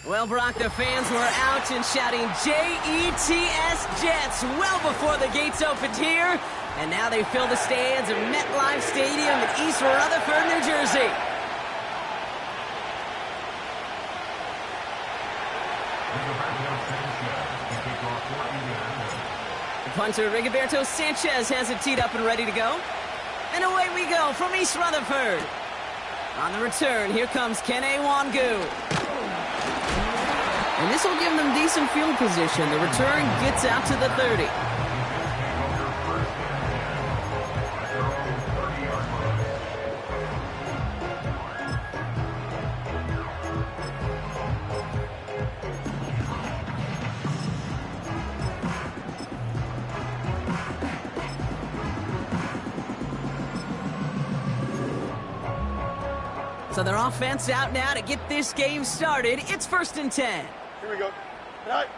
Well, Brock, the fans were out and shouting J-E-T-S Jets well before the gates opened here. And now they fill the stands of MetLife Stadium in East Rutherford, New Jersey. The punter, Rigoberto Sanchez, has it teed up and ready to go. And away we go from East Rutherford. On the return, here comes Kene Wangu. And this will give them decent field position. The return gets out to the 30. So their offense out now to get this game started. It's 1st and 10. Here we go. Right.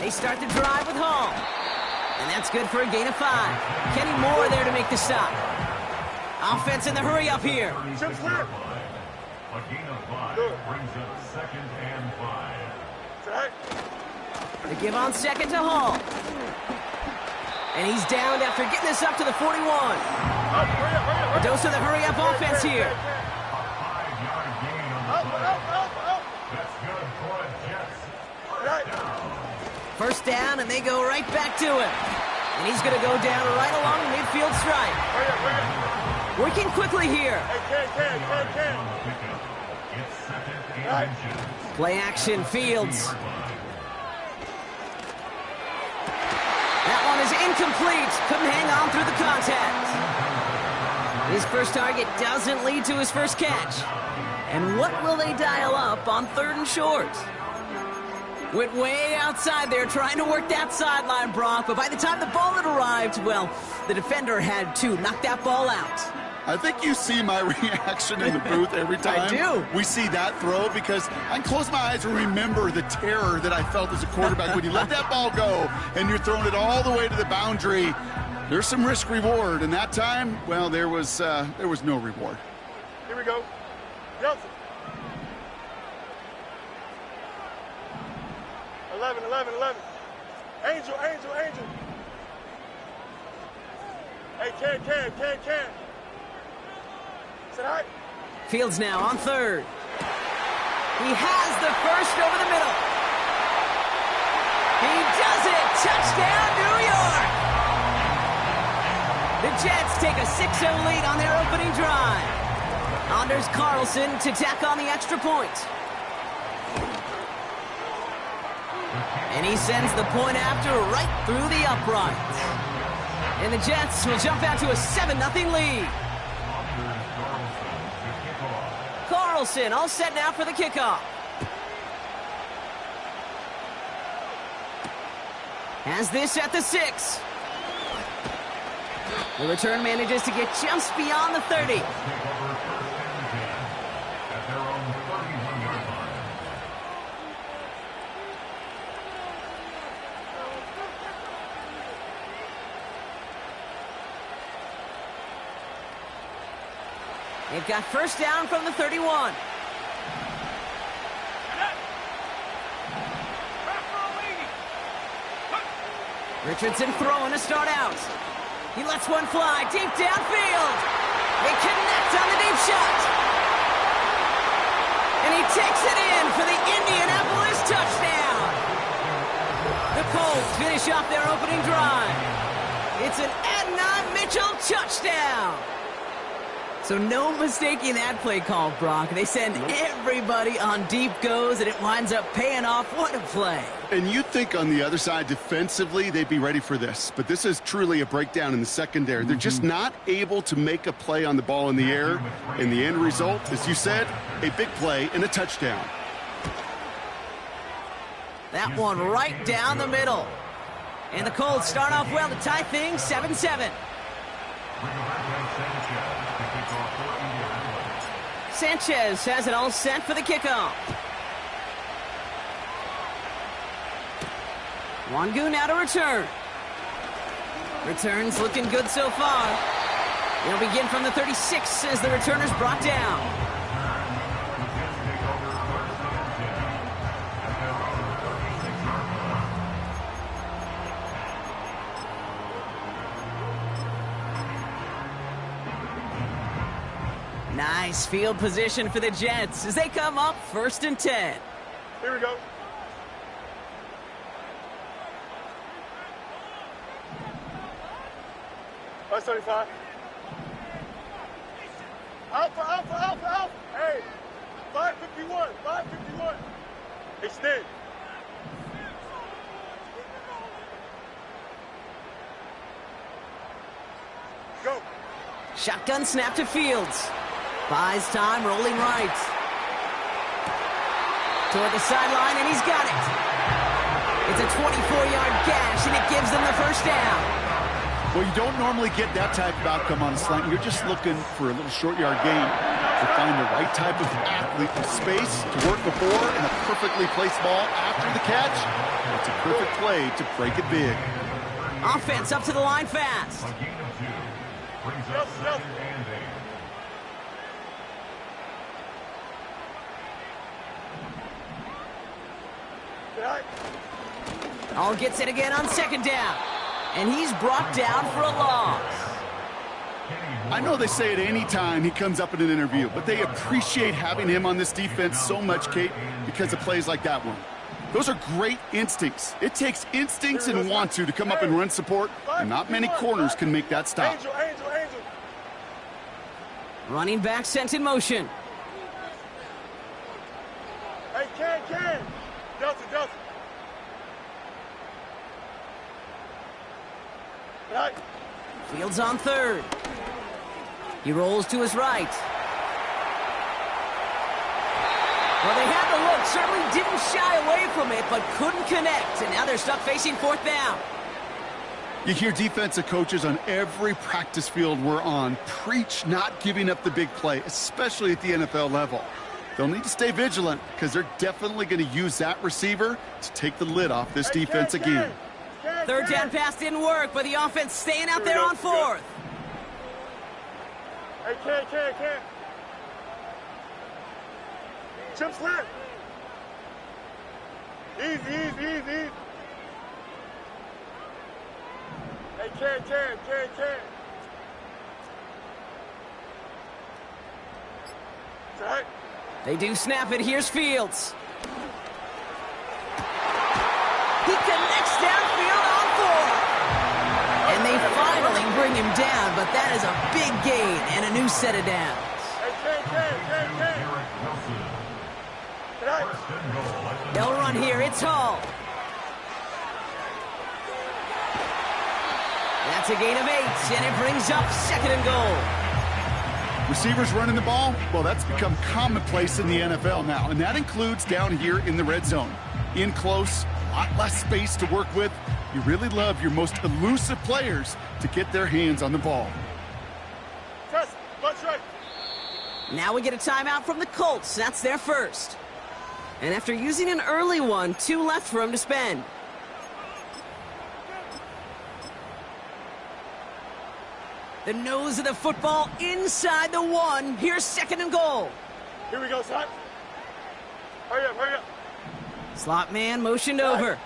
They start the drive with Hall. And that's good for a gain of 5. Kenny Moore there to make the stop. Offense in the hurry up here. Chip's clear. A gain of 5 brings up 2nd and 5. Right. They give on 2nd to Hall. And he's downed after getting this up to the 41. A dose of the hurry up offense here. First down, and they go right back to him. And he's going to go down right along the midfield stripe. Working quickly here. Play action, Fields. That one is incomplete. Couldn't hang on through the contact. His first target doesn't lead to his first catch. And what will they dial up on 3rd and short? Went way outside there trying to work that sideline, Brock, but by the time the ball had arrived, well, the defender had to knock that ball out. I think you see my reaction in the booth every time I do. We see that throw, because I can close my eyes and remember the terror that I felt as a quarterback when you let that ball go and you're throwing it all the way to the boundary. There's some risk reward, and that time, well, there was no reward. Here we go. Johnson. 11. Angel. Hey, can. Is that all right? Fields now on 3rd. He has the first over the middle. He does it! Touchdown, New York! The Jets take a 6-0 lead on their opening drive. Anders Carlson to tack on the extra point. And he sends the point after right through the uprights. And the Jets will jump out to a 7-0 lead. Carlson all set now for the kickoff. Has this at the 6. The return manages to get just beyond the 30. They've got first down from the 31. Richardson throwing to start out. He lets one fly deep downfield. They connect on the deep shot. And he takes it in for the Indianapolis touchdown. The Colts finish off their opening drive. It's an Adnan Mitchell touchdown. So no mistaking that play call, Brock. They send everybody on deep goes, and it winds up paying off. What a play. And you'd think on the other side, defensively, they'd be ready for this. But this is truly a breakdown in the secondary. They're just not able to make a play on the ball in the air. And the end result, as you said, a big play and a touchdown. That one right down the middle. And the Colts start off well to tie things 7-7. Sanchez has it all set for the kickoff. Wangu now to return. Returns looking good so far. They'll begin from the 36 as the returner's brought down. Nice field position for the Jets as they come up 1st and 10. Here we go. That's 35. Alpha. Hey, 551, 551. Extend. Go. Shotgun snap to Fields. Buys time, rolling right. Toward the sideline, and he's got it. It's a 24-yard gash, and it gives them the first down. Well, you don't normally get that type of outcome on a slant. You're just looking for a little short yard gain to find the right type of athlete with space to work before and a perfectly placed ball after the catch. It's a perfect play to break it big. Offense up to the line fast. A gain of 2. Brings up 2nd and 8. All gets it again on 2nd down. And he's brought down for a loss. I know they say it any time he comes up in an interview, but they appreciate having him on this defense so much, Kate, because of plays like that one. Those are great instincts. It takes instincts and want to come up and run support, and not many corners can make that stop. Angel. Running back sent in motion. Hey, Ken. Delta. Right. Fields on 3rd. He rolls to his right. Well, they had the look, certainly didn't shy away from it, but couldn't connect, and now they're stuck facing 4th down. You hear defensive coaches on every practice field we're on preach not giving up the big play, especially at the NFL level. They'll need to stay vigilant because they're definitely going to use that receiver to take the lid off this defense again. 3rd down pass didn't work, but the offense staying out there on 4th. Hey, Ken. Chip slant. Easy. Hey, Ken. Right. They do snap it. Here's Fields. He connects downfield on 4. And they finally bring him down, but that is a big gain and a new set of downs. Hey, Ken. Right. They'll run here. It's Hall. That's a gain of 8, and it brings up 2nd and goal. Receivers running the ball, well, that's become commonplace in the NFL now, and that includes down here in the red zone. In close, a lot less space to work with. You really love your most elusive players to get their hands on the ball. Press, bunch right. Now we get a timeout from the Colts. That's their first. And after using an early one, 2 left for him to spend. The nose of the football inside the 1. Here's 2nd and goal. Here we go, son. Hurry up. Slot man motioned over.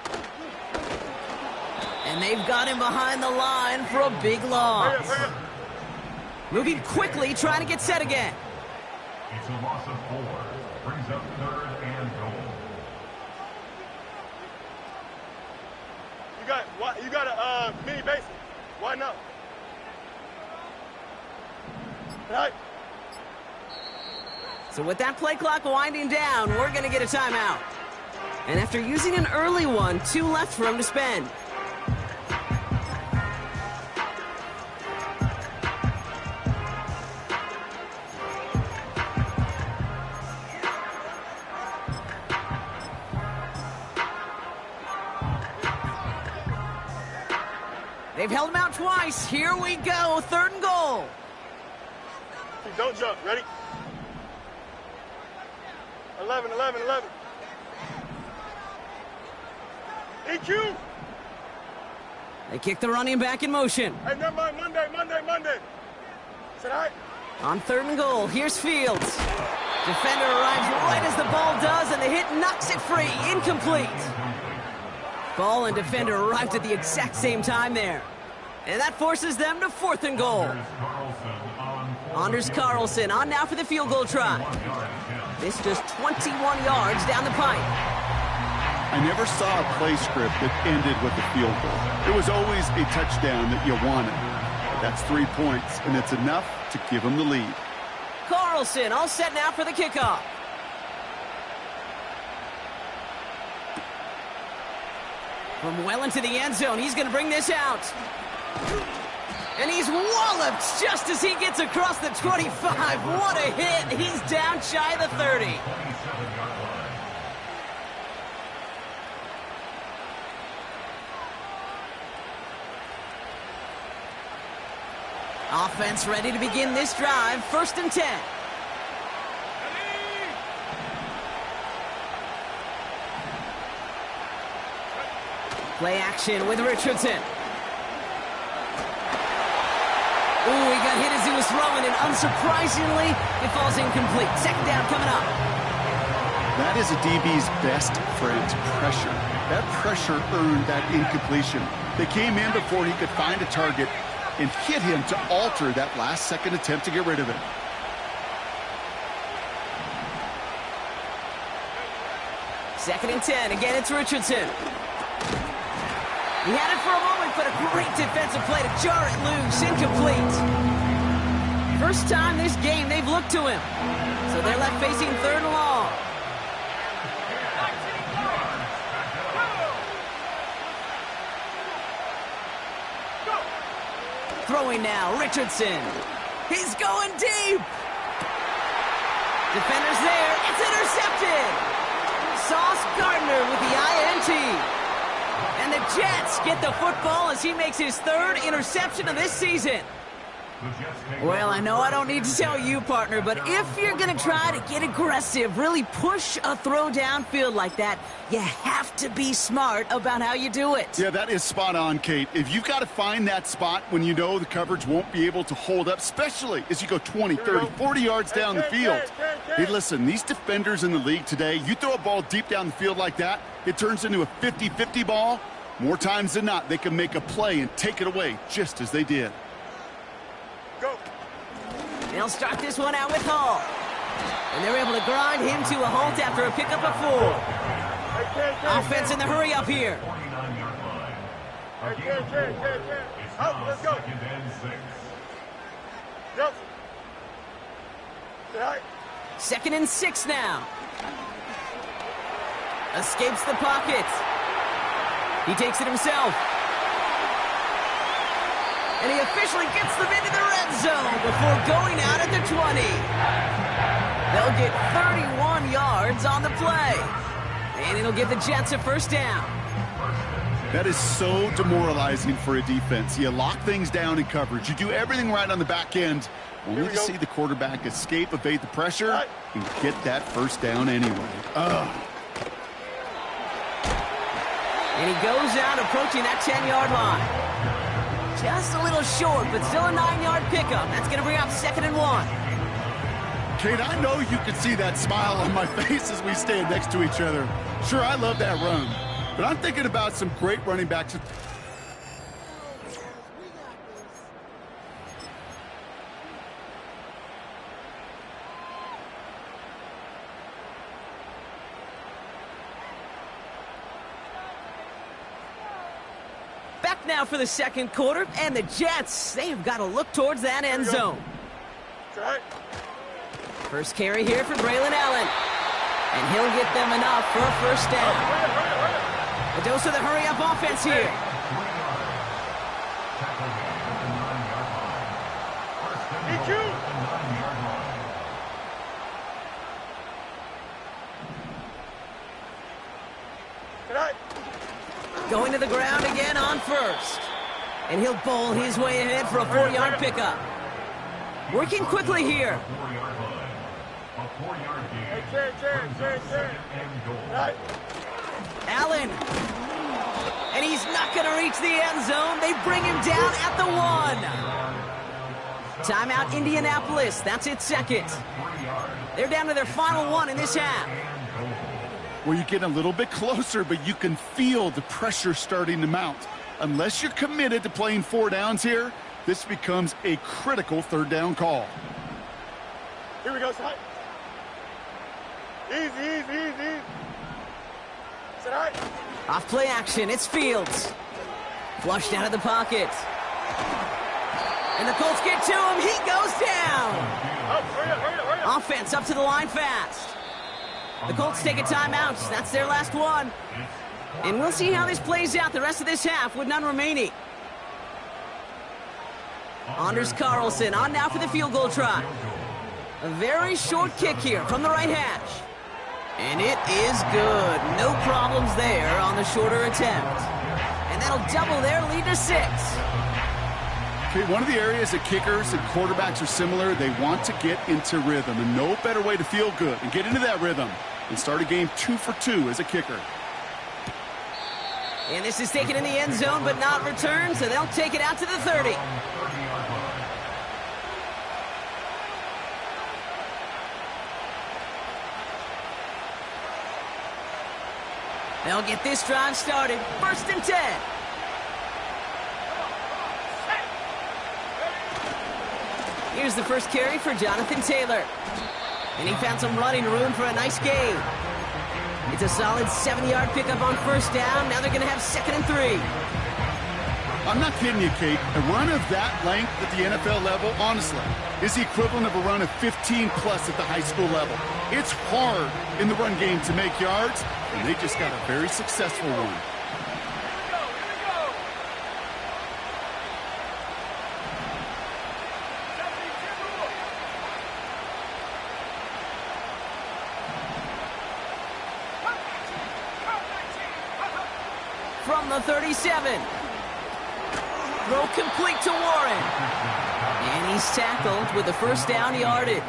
And they've got him behind the line for a big loss. Hurry up. Moving quickly, trying to get set again. It's a loss of 4. Brings up 3rd and goal. You got a mini basic. Why not? Right. So with that play clock winding down, we're going to get a timeout. And after using an early one, 2 left for him to spend. They've held him out twice. Here we go. 3rd and goal. Don't jump. Ready? 11. EQ. They kick the running back in motion. Hey, never mind. Monday. Is that all right? On 3rd and goal, here's Fields. Defender arrives right as the ball does, and the hit knocks it free. Incomplete. Ball and defender arrived at the exact same time there. And that forces them to 4th and goal. Carlson on Anders Carlson on now for the field goal try. This just 21 yards down the pipe. I never saw a play script that ended with a field goal. It was always a touchdown that you wanted. That's 3 points, and it's enough to give them the lead. Carlson all set now for the kickoff. From well into the end zone, he's going to bring this out. And he's walloped just as he gets across the 25. What a hit. He's down shy of the 30. Offense ready to begin this drive. 1st and 10. Play action with Richardson. Ooh, he got hit as he was throwing, and unsurprisingly, it falls incomplete. 2nd down coming up. That is a DB's best friend, pressure. That pressure earned that incompletion. They came in before he could find a target and hit him to alter that last-second attempt to get rid of it. Second and 10. Again, it's Richardson. He had it for a moment, but a great defensive play to jar it loose. Incomplete. First time this game they've looked to him. So they're left facing 3rd and long. Throwing now, Richardson. He's going deep. Defenders there. It's intercepted. Sauce Gardner with the INT. And the Jets get the football as he makes his 3rd interception of this season. Well, I know I don't need to tell you, partner, but if you're going to try to get aggressive, really push a throw downfield like that, you have to be smart about how you do it. Yeah, that is spot on, Kate. If you've got to find that spot when you know the coverage won't be able to hold up, especially as you go 20, 30, 40 yards down the field. Hey, listen, these defenders in the league today, you throw a ball deep down the field like that, it turns into a 50-50 ball. More times than not, they can make a play and take it away, just as they did. Go. They'll start this one out with Hall. And they're able to grind him to a halt after a pickup of 4. Offense in the hurry up here. Up, let's go. Yep. Right. 2nd and 6 now. Escapes the pocket. He takes it himself. And he officially gets them into the red zone before going out at the 20. They'll get 31 yards on the play. And it'll give the Jets a 1st down. That is so demoralizing for a defense. You lock things down in coverage. You do everything right on the back end, only to see the quarterback escape, evade the pressure, and get that 1st down anyway. And he goes out approaching that 10-yard line. Just a little short, but still a 9-yard pickup. That's going to bring up 2nd and 1. Kate, I know you can see that smile on my face as we stand next to each other. Sure, I love that run, but I'm thinking about some great running backs. Back now for the 2nd quarter, and the Jets, they have got to look towards that end zone. First carry here for Braylon Allen. And he'll get them enough for a 1st down. A dose of the hurry-up offense here. Going to the ground again on 1st. And he'll bowl his way ahead for a 4-yard pickup. Working quickly here. Allen. And he's not going to reach the end zone. They bring him down at the 1. Timeout Indianapolis. That's its 2nd. They're down to their final 1 in this half. Well, you get a little bit closer, but you can feel the pressure starting to mount. Unless you're committed to playing 4 downs here, this becomes a critical 3rd down call. Here we go, son. Easy, easy, easy. Is that all right? Off play action, it's Fields. Flushed out of the pocket. And the Colts get to him, he goes down. Oh, hurry up, hurry up, hurry up. Offense up to the line fast. The Colts take a timeout, that's their last one. And we'll see how this plays out the rest of this half with none remaining. Anders Carlson on now for the field goal try. A very short kick here from the right hash. And it is good. No problems there on the shorter attempt. And that'll double their lead to 6. Okay, one of the areas that kickers and quarterbacks are similar, they want to get into rhythm. And no better way to feel good and get into that rhythm than start a game 2 for 2 as a kicker. And this is taken in the end zone but not returned, so they'll take it out to the 30. They'll get this drive started. 1st and 10. Here's the first carry for Jonathan Taylor. And he found some running room for a nice gain. It's a solid 7-yard pickup on 1st down. Now they're going to have 2nd and 3. I'm not kidding you, Kate. A run of that length at the NFL level, honestly, is the equivalent of a run of 15-plus at the high school level. It's hard in the run game to make yards, and they just got a very successful one. From the 37. Throw complete to Warren. And he's tackled with the 1st down yardage.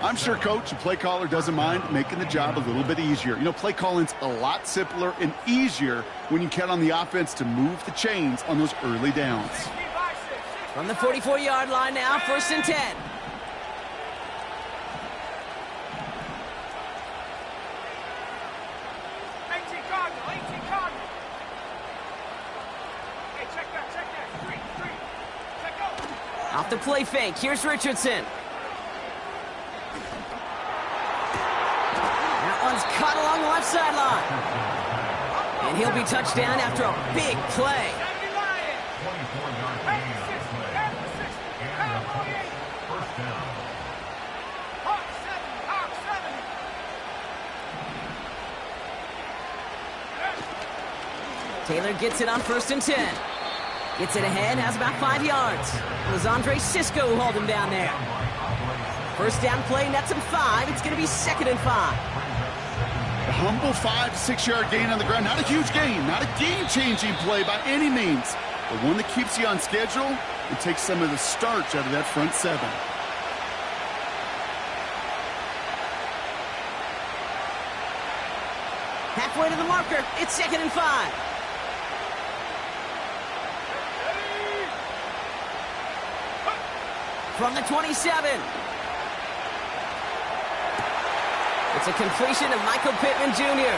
I'm sure coach and play caller doesn't mind making the job a little bit easier. You know, play calling's a lot simpler and easier when you count on the offense to move the chains on those early downs. From the 44-yard line now, 1st and 10. Off the play fake, here's Richardson. That one's caught along the left sideline. And he'll be touched down after a big play. 24-yard gain on the play. And a 1st down. Taylor gets it on 1st and 10. Gets it ahead, has about 5 yards. Lizandre Cisco hauled him down there. 1st down play, nets him 5. It's going to be 2nd and 5. A humble 5 to 6 yard gain on the ground. Not a huge gain, not a game-changing play by any means, but one that keeps you on schedule and takes some of the starch out of that front 7. Halfway to the marker, it's 2nd and 5. From the 27. It's a completion of Michael Pittman Jr.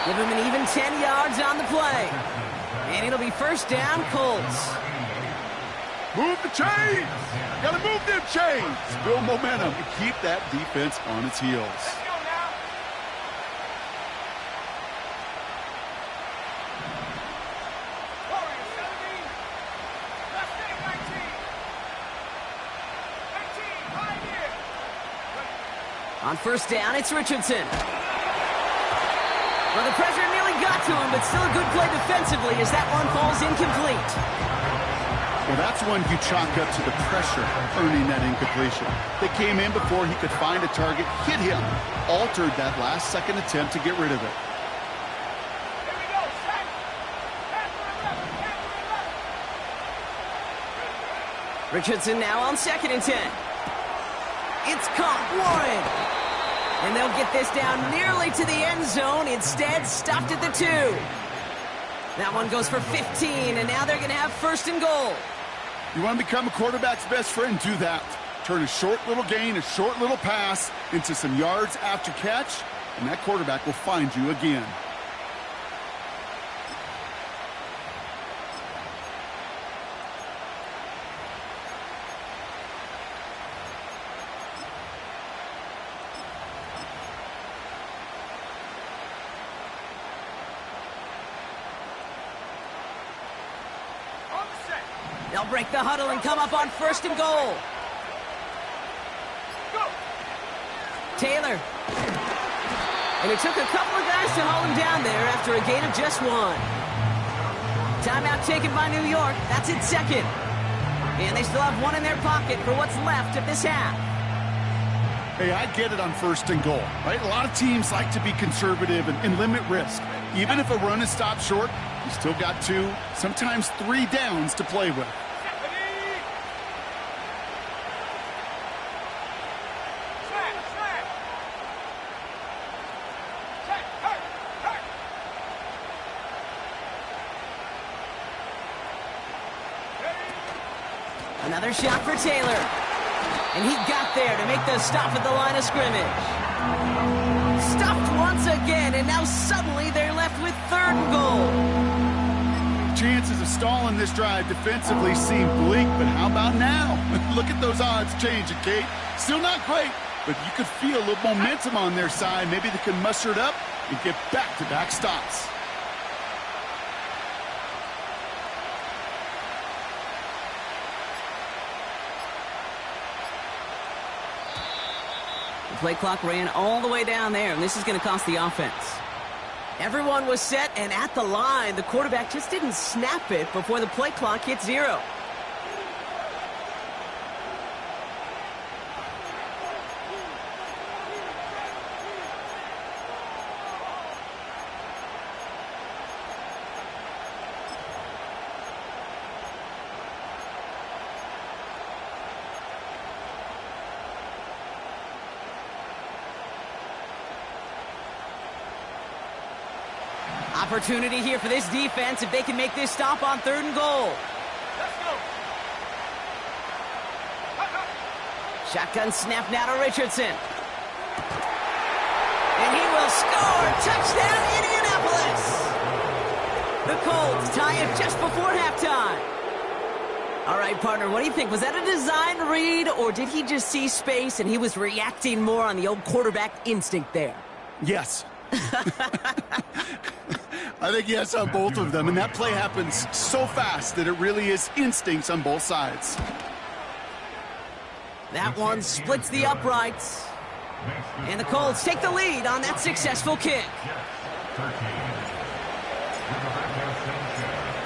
Give him an even 10 yards on the play. And it'll be 1st down, Colts. Move the chains! Gotta move them chains! Build momentum and keep that defense on its heels. On 1st down, it's Richardson. Well, the pressure nearly got to him, but still a good play defensively as that one falls incomplete. Well, that's one you chalk up to the pressure earning that incompletion. They came in before he could find a target, hit him, altered that last-second attempt to get rid of it. Richardson now on 2nd and 10. It's caught, Warren. And they'll get this down nearly to the end zone. Instead, stopped at the 2. That one goes for 15, and now they're going to have 1st and goal. You want to become a quarterback's best friend? Do that. Turn a short little gain, a short little pass into some yards after catch, and that quarterback will find you again. They'll break the huddle and come up on 1st and goal. Taylor. And it took a couple of guys to hold him down there after a gain of just 1. Timeout taken by New York. That's its 2nd. And they still have 1 in their pocket for what's left of this half. Hey, I get it on 1st and goal, right? A lot of teams like to be conservative and limit risk. Even if a run is stopped short, you still got 2, sometimes 3 downs to play with. Another shot for Taylor. And he got there to make the stop at the line of scrimmage. Stopped once again, and now suddenly they're left with 3rd and goal. Chances of stalling this drive defensively seem bleak, but how about now? Look at those odds changing, Kate. Still not great, but you could feel a little momentum on their side. Maybe they can muster it up and get back-to-back stops. The play clock ran all the way down there, and this is going to cost the offense. Everyone was set and at the line. The quarterback just didn't snap it before the play clock hit 0. Opportunity here for this defense if they can make this stop on 3rd and goal. Let's go. Shotgun snap now to Richardson. And he will score. Touchdown, Indianapolis. The Colts tie it just before halftime. All right, partner, what do you think? Was that a design read, or did he just see space and he was reacting more on the old quarterback instinct there? Yes. I think yes on both of them, and that play happens so fast that it really is instincts on both sides. That one splits the uprights. And the Colts take the lead on that successful kick.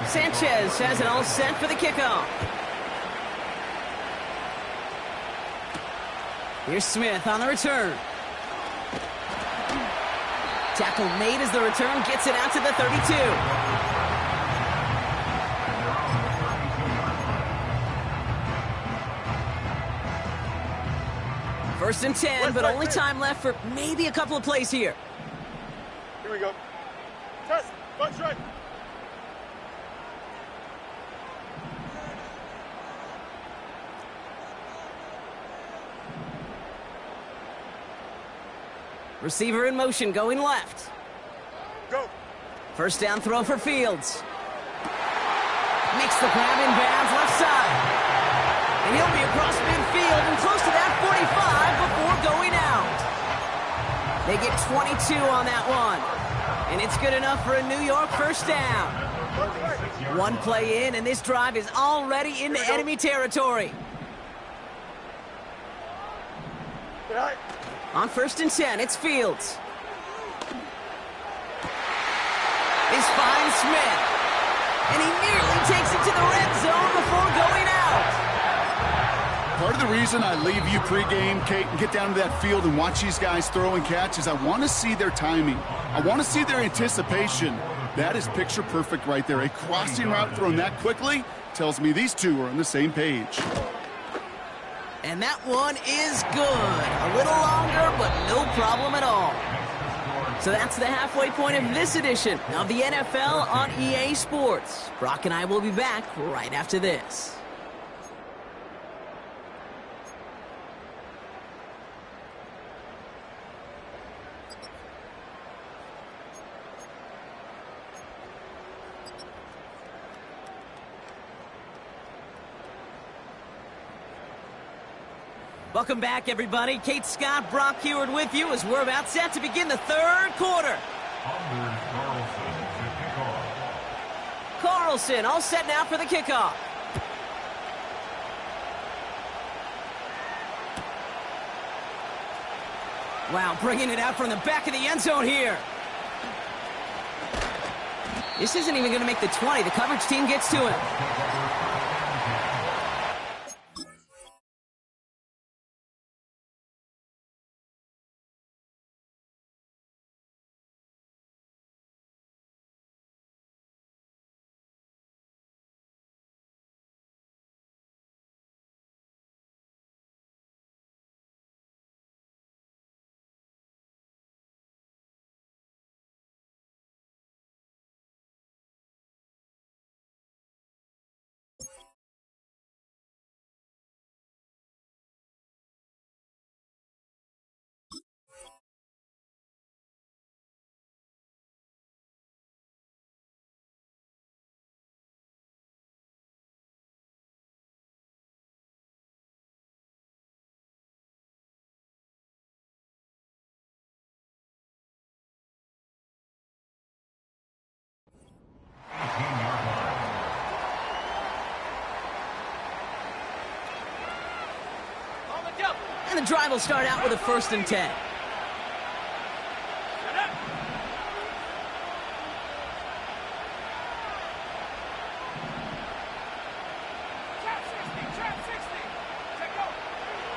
Sanchez has it all set for the kickoff. Here's Smith on the return. Tackle made as the return gets it out to the 32. First and 10, but only time left for maybe a couple of plays here. Here we go. Test. Bunch right. Receiver in motion, going left. Go. First down throw for Fields. Makes the grab in bounds left side. And he'll be across midfield and close to that 45 before going out. They get 22 on that one. And it's good enough for a New York first down. One play in, and this drive is already into enemy territory. Right. On first and 10, it's Fields. Is finds Smith. And he nearly takes it to the red zone before going out. Part of the reason I leave you pregame, Kate, and get down to that field and watch these guys throw and catch is I want to see their timing. I want to see their anticipation. That is picture perfect right there. A crossing route thrown that quickly tells me these two are on the same page. And that one is good. A little longer, but no problem at all. So that's the halfway point of this edition of the NFL on EA Sports. Brock and I will be back right after this. Welcome back, everybody. Kate Scott, Brock Heward with you as we're about set to begin the third quarter. Carlson all set now for the kickoff. Wow, bringing it out from the back of the end zone here. This isn't even going to make the 20. The coverage team gets to him. And the drive will start out with a 1st and 10.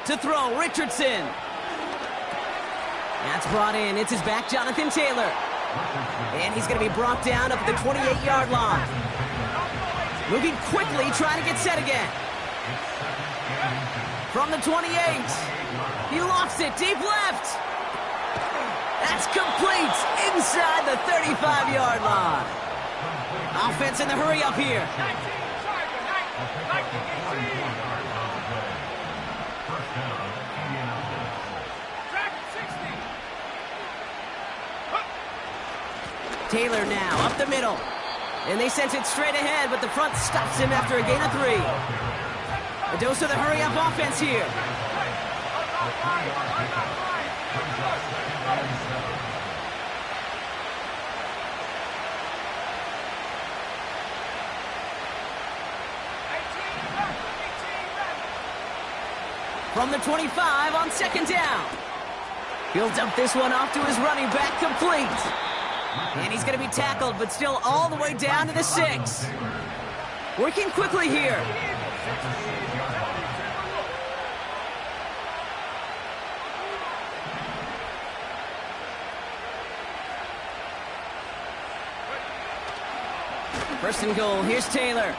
To throw, Richardson. That's brought in. It's his back, Jonathan Taylor. And he's going to be brought down up at the 28-yard line. Moving quickly, trying to get set again. From the 28. He lofts it deep left. That's complete inside the 35-yard line. Offense in the hurry up here. Taylor now up the middle. And they sent it straight ahead, but the front stops him after a gain of 3. A dose of the hurry-up offense here. From the 25 on 2nd down. He'll dump this one off to his running back, complete. And he's going to be tackled, but still all the way down to the 6. Working quickly here. First and goal, here's Taylor.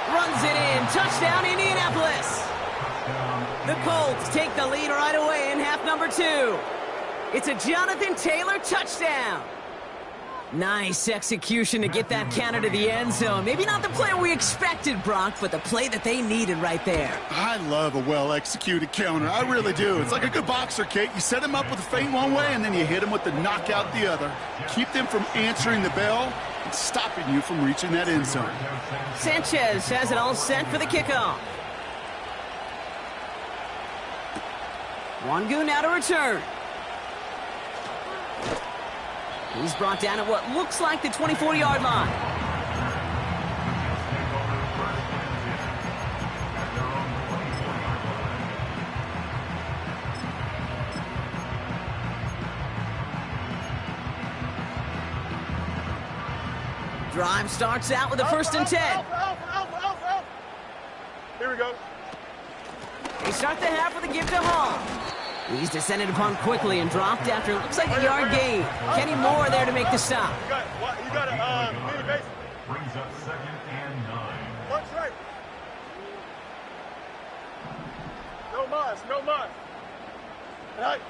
Runs it in, touchdown Indianapolis. The Colts take the lead right away in half number 2. It's a Jonathan Taylor touchdown. Nice execution to get that counter to the end zone. Maybe not the play we expected, Brock, but the play that they needed right there. I love a well-executed counter. I really do. It's like a good boxer, Kate. You set him up with a feint one way, and then you hit him with the knockout the other. Keep them from answering the bell and stopping you from reaching that end zone. Sanchez has it all set for the kickoff. Wangu now to return. He's brought down at what looks like the 24-yard line. Drive starts out with a 1st and 10. Alpha. Here we go. They start the half with a give to Hall. He's descended upon quickly and dropped after it looks like a yard gain. Kenny Moore there to make the stop. You got a mini base. Brings up 2nd and 9. Watch right. No muss. Right.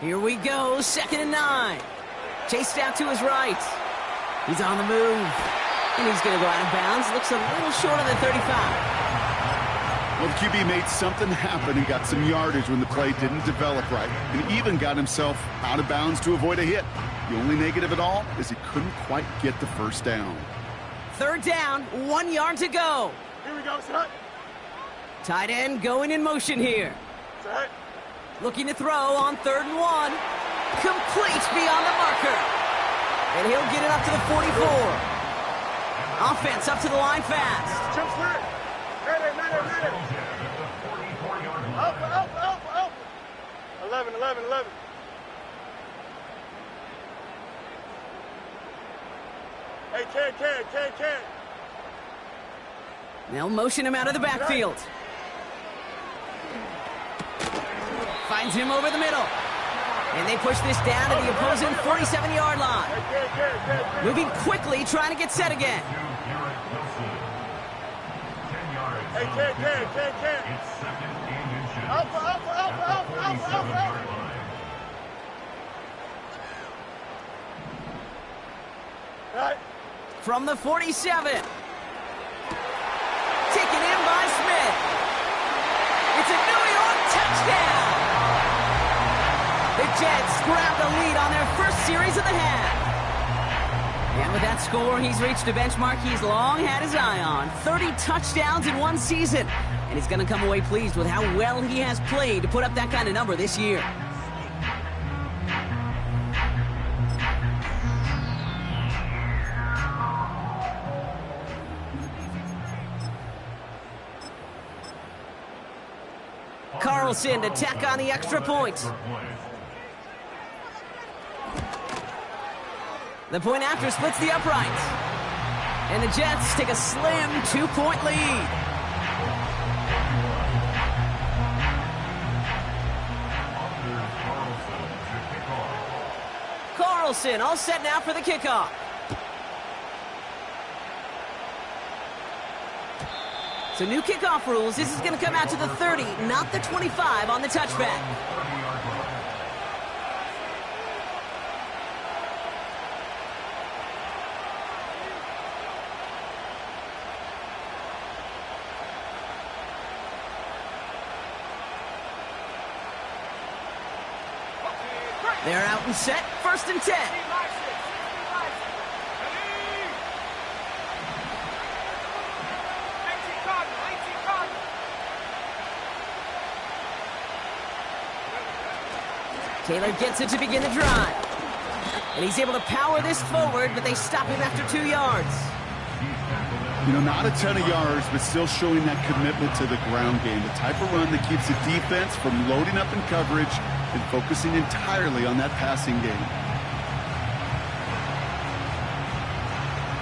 Here we go, 2nd and 9. Chased out to his right. He's on the move. And he's going to go out of bounds. Looks a little short of the 35. Well, the QB made something happen and got some yardage when the play didn't develop right, and even got himself out of bounds to avoid a hit. The only negative at all is he couldn't quite get the 1st down. 3rd down, 1 yard to go. Here we go, son. Tight end going in motion here. Set. Looking to throw on 3rd and 1. Complete beyond the marker. And he'll get it up to the 44. Offense up to the line fast. Jump slit. Ready. Up. 11. Hey, Ken. They'll motion him out of the backfield. Finds him over the middle. And they push this down to the opposing 47-yard line. Hey, Moving quickly, trying to get set again. Ken. It's second and inches. Alpha. Right. From the 47. Taken in by Smith. It's a New York touchdown. The Jets grab the lead on their first series of the half. And with that score, he's reached a benchmark he's long had his eye on. 30 touchdowns in one season. And he's going to come away pleased with how well he has played to put up that kind of number this year. Carlson to tack on the extra point. The point after splits the uprights. And the Jets take a slim 2-point lead. Carlson all set now for the kickoff. So new kickoff rules. This is going to come out to the 30, not the 25 on the touchback. They're out and set, 1st and 10. Taylor gets it to begin the drive. And he's able to power this forward, but they stop him after 2 yards. You know, not a ton of yards, but still showing that commitment to the ground game. The type of run that keeps the defense from loading up in coverage and focusing entirely on that passing game.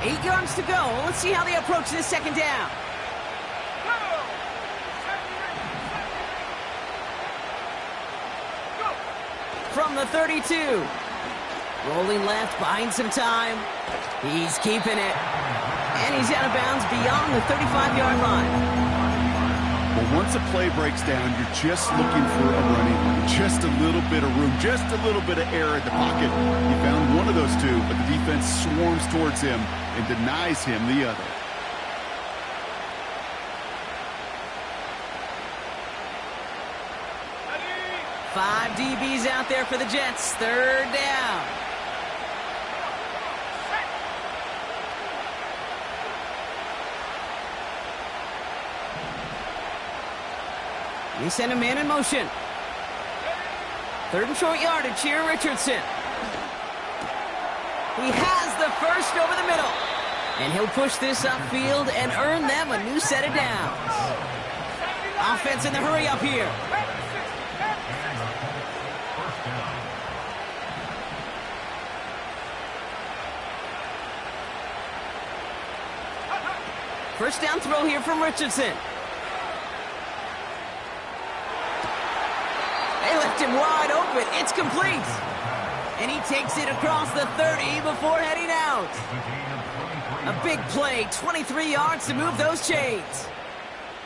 8 yards to go. Let's see how they approach this second down. From the 32. Rolling left, buying some time. He's keeping it. And he's out of bounds beyond the 35-yard line. Well, once a play breaks down, you're just looking for a running lane. Just a little bit of room, just a little bit of air in the pocket. He found one of those two, but the defense swarms towards him and denies him the other. Five DBs out there for the Jets. 3rd down. They send a man in motion. 3rd and short yardage here, Richardson. He has the first over the middle. And he'll push this upfield and earn them a new set of downs. Offense in the hurry up here. First down throw here from Richardson. They left him wide open. It's complete. And he takes it across the 30 before heading out. A big play, 23 yards to move those chains.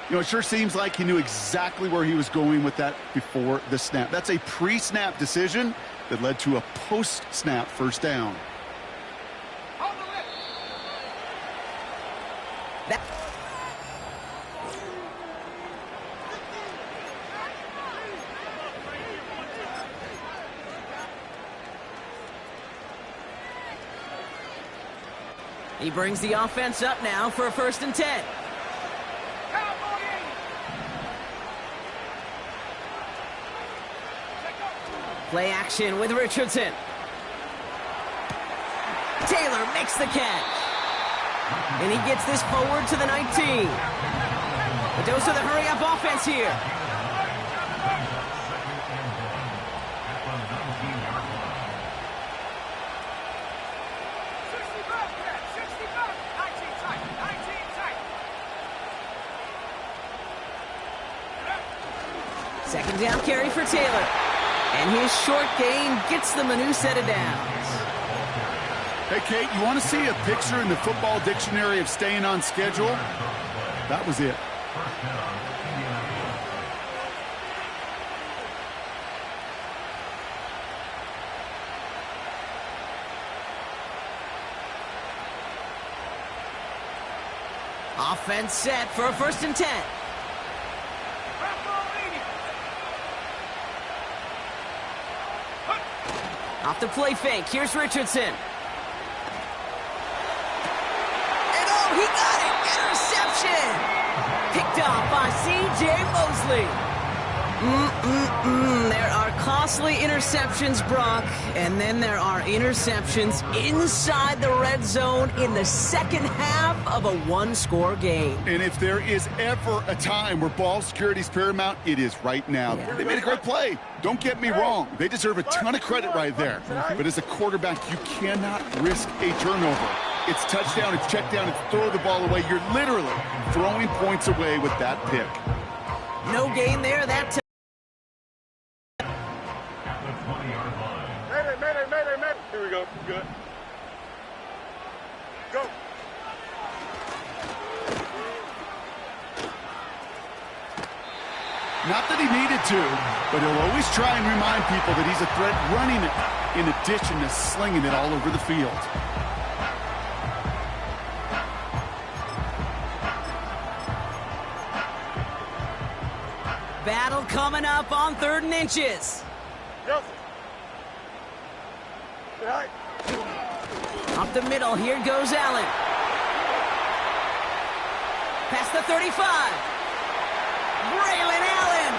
You know, it sure seems like he knew exactly where he was going with that before the snap. That's a pre-snap decision that led to a post-snap first down. He brings the offense up now for a 1st and 10. Play action with Richardson. Taylor makes the catch. And he gets this forward to the 19. A dose of the hurry-up offense here. Second down carry for Taylor. And his short gain gets them a new set of downs. Hey, Kate, you want to see a picture in the football dictionary of staying on schedule? That was it. Offense set for a 1st and 10. Off the play fake, here's Richardson. And oh, he got it! Interception! Picked off by C.J. Mosley. There are costly interceptions, Brock, and then there are interceptions inside the red zone in the second half of a one-score game. And if there is ever a time where ball security is paramount, it is right now. Yeah. They made a great play. Don't get me wrong. They deserve a ton of credit right there. But as a quarterback, you cannot risk a turnover. It's touchdown, it's check down, it's throw the ball away. You're literally throwing points away with that pick. No gain there that time. Mayday. Here we go. Good. Go. Not that he needed to, but he'll always try and remind people that he's a threat running it in addition to slinging it all over the field. Battle coming up on 3rd and inches. Yes. Right. Up the middle, here goes Allen. Past the 35. Braylon Allen.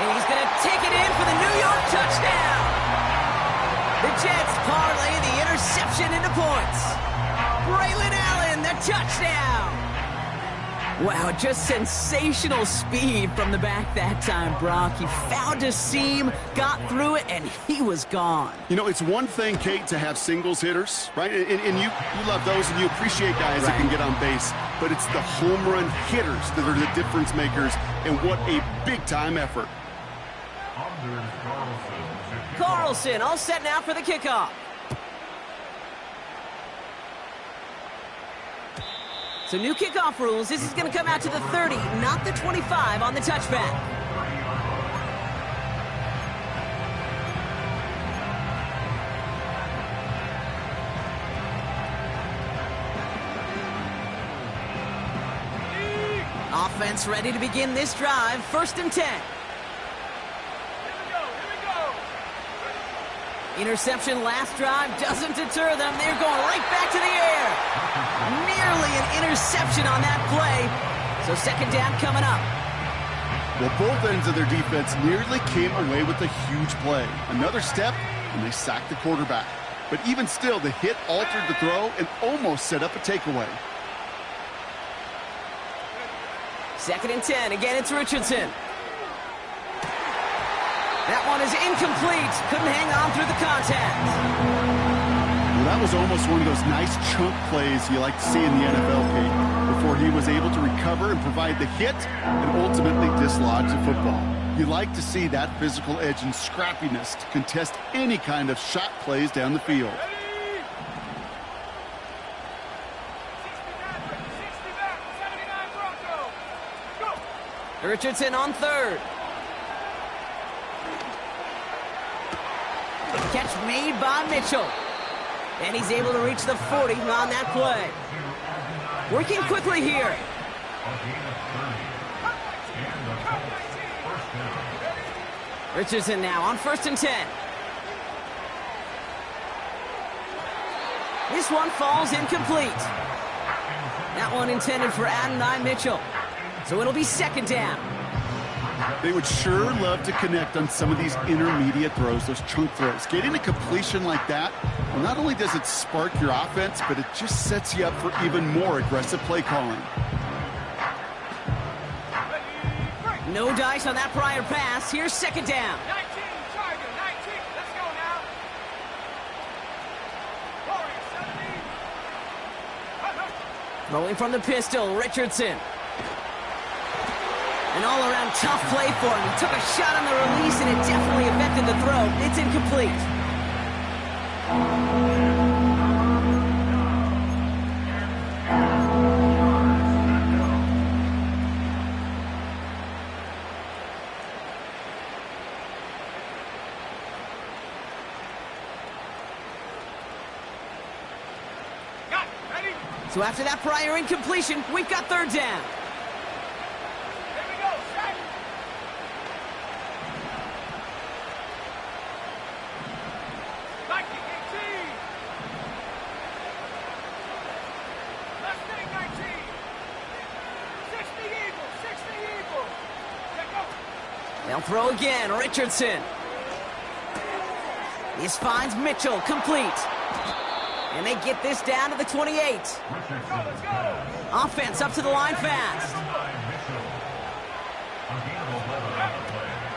And he's going to take it in for the New York touchdown. The Jets parlay the interception into points. Braylon Allen, the touchdown. Wow, just sensational speed from the back that time, Brock. He found a seam, got through it, and he was gone. You know, it's one thing, Kate, to have singles hitters, right? And you love those, and you appreciate guys that can get on base. But it's the home run hitters that are the difference makers, and what a big-time effort. Carlson, all set now for the kickoff. So new kickoff rules. This is going to come out to the 30, not the 25 on the touchback. Offense ready to begin this drive. 1st and 10. Interception last drive doesn't deter them. They're going right back to the air. Nearly an interception on that play. So 2nd down coming up. Well, both ends of their defense nearly came away with a huge play. Another step, and they sacked the quarterback. But even still, the hit altered the throw and almost set up a takeaway. 2nd and 10. Again, it's Richardson. That one is incomplete. Couldn't hang on through the contact. Well, that was almost one of those nice chunk plays you like to see in the NFL, Kate, before he was able to recover and provide the hit and ultimately dislodge the football. You like to see that physical edge and scrappiness to contest any kind of shot plays down the field. Richardson on 3rd. Catch made by Mitchell. And he's able to reach the 40 on that play. Working quickly here. Richardson now on 1st and 10. This one falls incomplete. That one intended for Adonai Mitchell. So it'll be 2nd down. They would sure love to connect on some of these intermediate throws, those chunk throws. Getting a completion like that, well, not only does it spark your offense, but it just sets you up for even more aggressive play calling. No dice on that prior pass. Here's 2nd down. 19, Charger, 19. Let's go now. Warrior, 17. Rolling from the pistol, Richardson. An all-around tough play for him. He took a shot on the release, and it definitely affected the throw. It's incomplete. So after that prior incompletion, we've got third down. Here we go, set. Viking 18. Mustang 19. 60 Eagles, 60 Eagles. Check go. They'll throw again, Richardson. This finds Mitchell, complete. And they get this down to the 28. Let's go. Offense up to the line fast.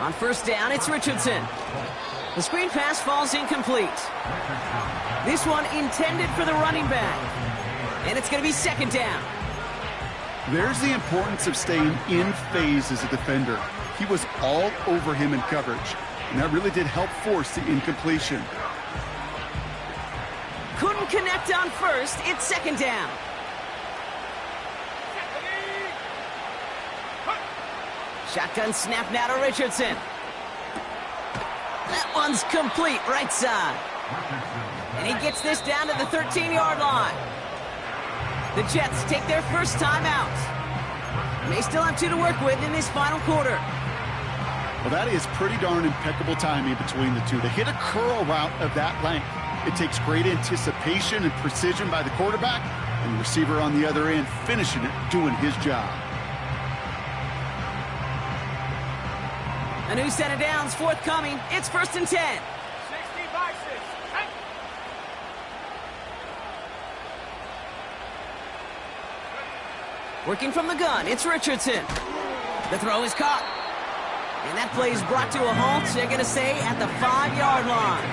On first down, it's Richardson. The screen pass falls incomplete. This one intended for the running back. And it's going to be second down. There's the importance of staying in phase as a defender. He was all over him in coverage, and that really did help force the incompletion. Couldn't connect on first. It's second down. Shotgun snap now to Richardson. That one's complete, right side. And he gets this down to the 13-yard line. The Jets take their first time out. They still have 2 to work with in this final quarter. Well, that is pretty darn impeccable timing between the two. To hit a curl route of that length, it takes great anticipation and precision by the quarterback, and the receiver on the other end finishing it, doing his job. A new set of downs forthcoming. It's first and 10. 60 by 6. Hey. Working from the gun, it's Richardson. The throw is caught. And that play is brought to a halt, they're going to say, at the 5-yard line.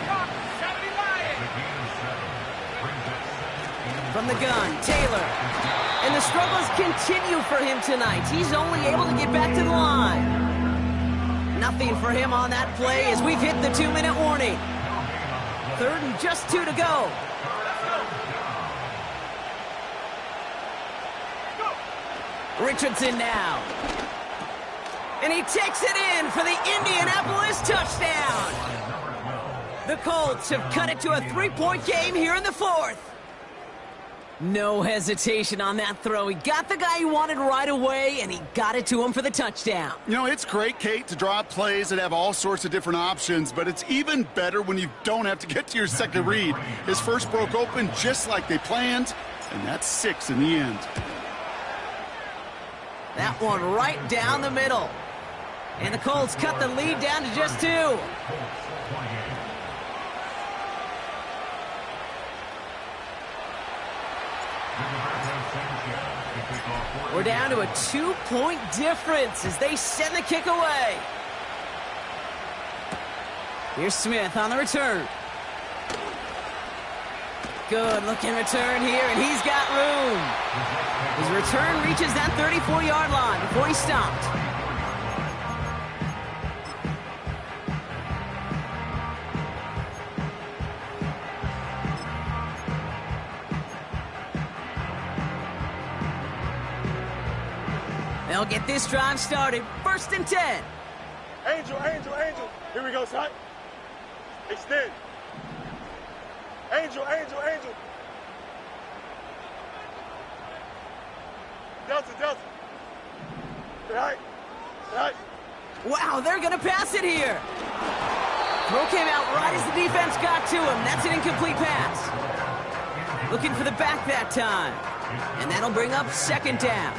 From the gun, Taylor. And the struggles continue for him tonight. He's only able to get back to the line. Nothing for him on that play as we've hit the 2-minute warning. Third and just 2 to go. Richardson now. And he takes it in for the Indianapolis touchdown. The Colts have cut it to a 3-point game here in the fourth. No hesitation on that throw. He got the guy he wanted right away, and he got it to him for the touchdown. You know, it's great, Kate, to draw up plays that have all sorts of different options, but it's even better when you don't have to get to your second read. His first broke open just like they planned, and that's 6 in the end. That one right down the middle. And the Colts cut the lead down to just 2. We're down to a 2-point difference as they send the kick away. Here's Smith on the return. Good looking return here, and he's got room. His return reaches that 34-yard line before he stopped. They'll get this drive started. First and 10. Angel, Angel, Angel. Here we go, son. Extend. Angel, Angel, Angel. Delta, Delta. Stay high. Stay high. Wow, they're going to pass it here. Throw came out right as the defense got to him. That's an incomplete pass. Looking for the back that time. And that'll bring up second down.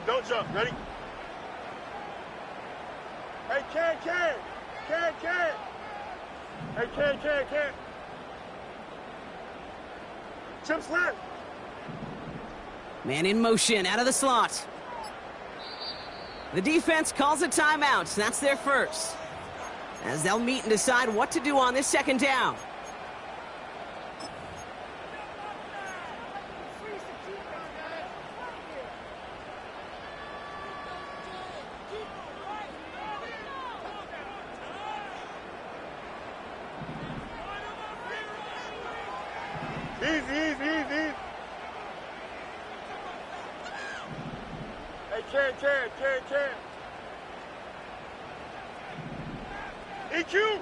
Don't jump. Ready? Hey, Can. Hey, Can. Chips left. Man in motion, out of the slot. The defense calls a timeout, so that's their first, as they'll meet and decide what to do on this second down. Easy. Hey, Chan. EQ.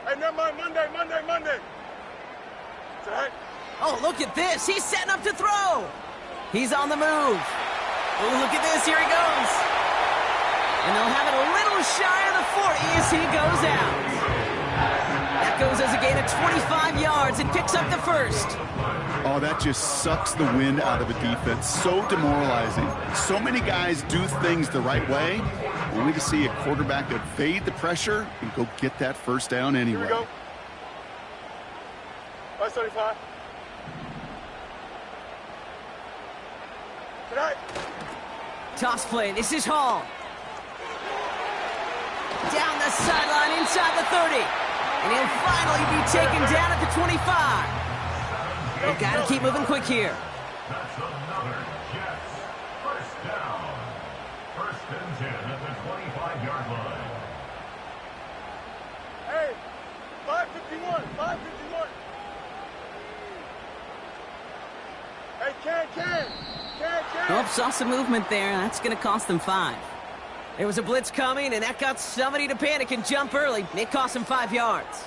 Hey, never mind, Monday. Is that? Oh, look at this. He's setting up to throw. He's on the move. Oh, look at this. Here he goes. And they'll have it a little shy of the 40 as he goes out. That goes as a gain of 25 yards and picks up the first. Oh, that just sucks the wind out of a defense. So demoralizing. So many guys do things the right way, only to see a quarterback evade the pressure and go get that first down anyway. Here we go. 575. Tonight. Toss play. This is Hall. Down the sideline inside the 30. And he'll finally be taken down at the 25. They've got to keep moving quick here. That's another Jets. First down. First and 10 at the 25-yard line. Hey, 551. Hey, Can. Oh, saw some movement there. That's going to cost them 5. There was a blitz coming, and that got somebody to panic and jump early. It cost them 5 yards.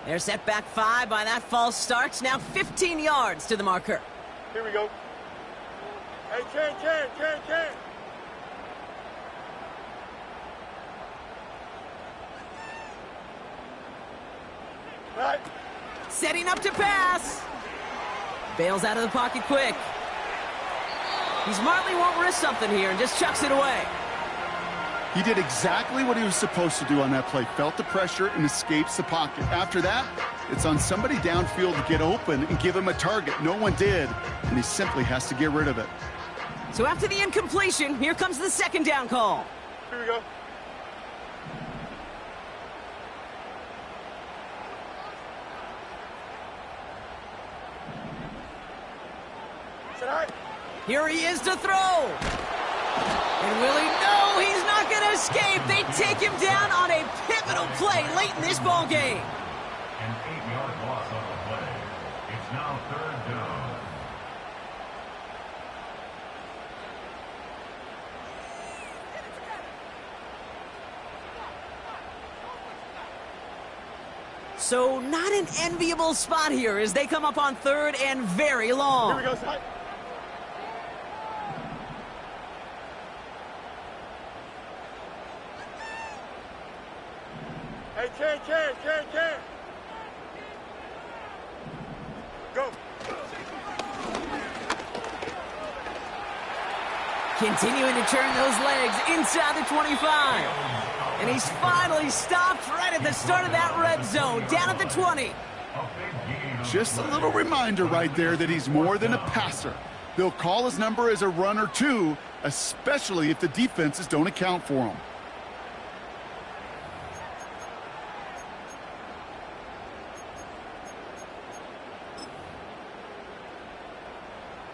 They're set back 5 by that false start. Now 15 yards to the marker. Here we go. Hey, Can. Right. Setting up to pass. Bails out of the pocket quick. He smartly won't risk something here and just chucks it away. He did exactly what he was supposed to do on that play. Felt the pressure and escapes the pocket. After that, it's on somebody downfield to get open and give him a target. No one did, and he simply has to get rid of it. So after the incompletion, here comes the second down call. Here we go. Tonight. Here he is to throw. And will he? No, he's not going to escape. They take him down on a pivotal play late in this ball game. An 8-yard loss on the play. It's now third down. So not an enviable spot here as they come up on third and very long. Here we go, son. Hey, Can. Go. Continuing to turn those legs inside the 25. And he's finally stopped right at the start of that red zone, down at the 20. Just a little reminder right there that he's more than a passer. They'll call his number as a runner too, especially if the defenses don't account for him.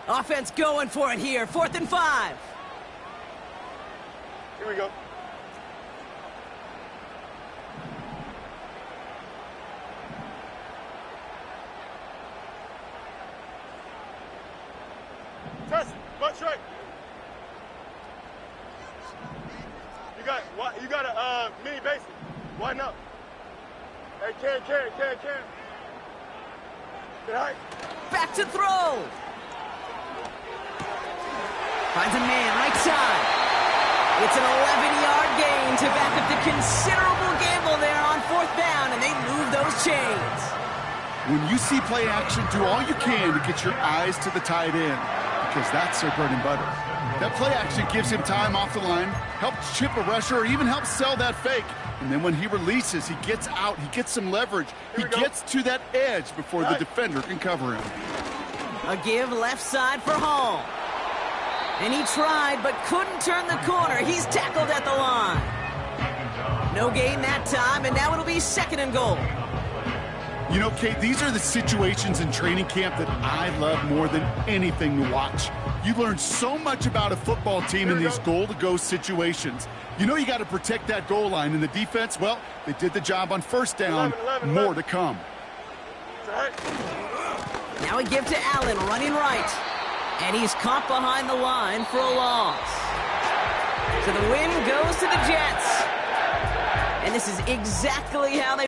Offense going for it here, 4th and 5. Here we go. Test it. Butt straight. You got a mini basic. Why not? Hey, Can. Right. Back to throw. Finds a man right side. It's an 11-yard gain to back up the considerable gamble there on 4th down, and they move those chains. When you see play action, do all you can to get your eyes to the tight end. because that's their bread and butter. That play action gives him time off the line, helps chip a rusher, or even helps sell that fake. And then when he releases, he gets out, he gets some leverage. He gets to that edge before the defender can cover him. A give left side for Hall. And he tried, but couldn't turn the corner. He's tackled at the line. No gain that time, and now it'll be 2nd and goal. You know, Kate, these are the situations in training camp that I love more than anything to watch. You learn so much about a football team in these goal-to-go situations. You know you got to protect that goal line, and the defense, well, they did the job on first down. 11. More to come. Now a give to Allen, running right. And he's caught behind the line for a loss. So the win goes to the Jets. And this is exactly how they